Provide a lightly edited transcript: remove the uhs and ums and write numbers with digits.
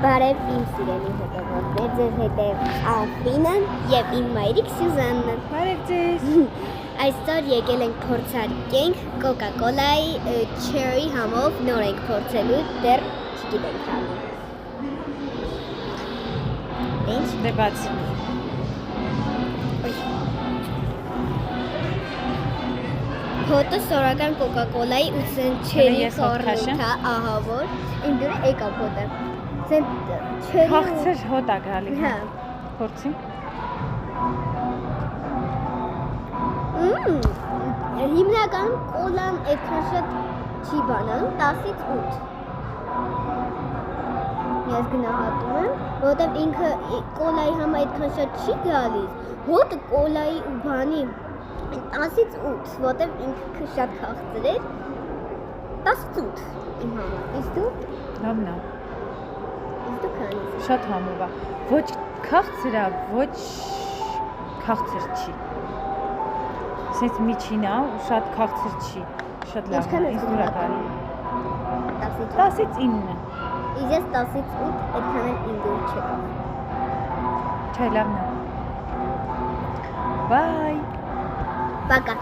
Բարև իմ սիրելի հետևորդներ, ձեզ հետ է Ալֆինան և իմ մայրիկ Սյուզաննան։ Բարև ձեզ։ Այսօր եկել ենք փորձարկենք Coca-Cola-ի Cherry համով նոր ենք փորձելու, դեռ չգիտենք համը։ Ինչ? Դե բացի։ Հոտը սորական Coca-Cola-ի ու սեն Cherry խորնութա, ահա որ, իմ դուրը եկավ հոտը։ Քաղցր հոտ է գալի։ Հա։ Փորձի։ Հիմնականում կոլան այդքան շատ չի բանանում, 10-ից 8։ Ես գնահատում եմ, որովհետև ինքը կոլայի համը այդքան շատ չի գալիս, հոտը կոլայի ու բանի 10-ից 8, որովհետև ինքը շատ քաղցր էր, 10-ից 8 իմ համար, իսկ դու? Լավն է։ Իսկ դու քանի՞։ Շատ համով է։ Ոչ քաղցր է, ոչ քաղցր չի։ Սենց միջին է ու շատ քաղցր չի։ Շատ լավ է։ Իսկ դուր է գալի։ 10-ից 9։ Իսկ ես 10-ից 8 այդքան էլ իմ դուր չկա։ Չէ, լավն է։ Բայ։ Пока.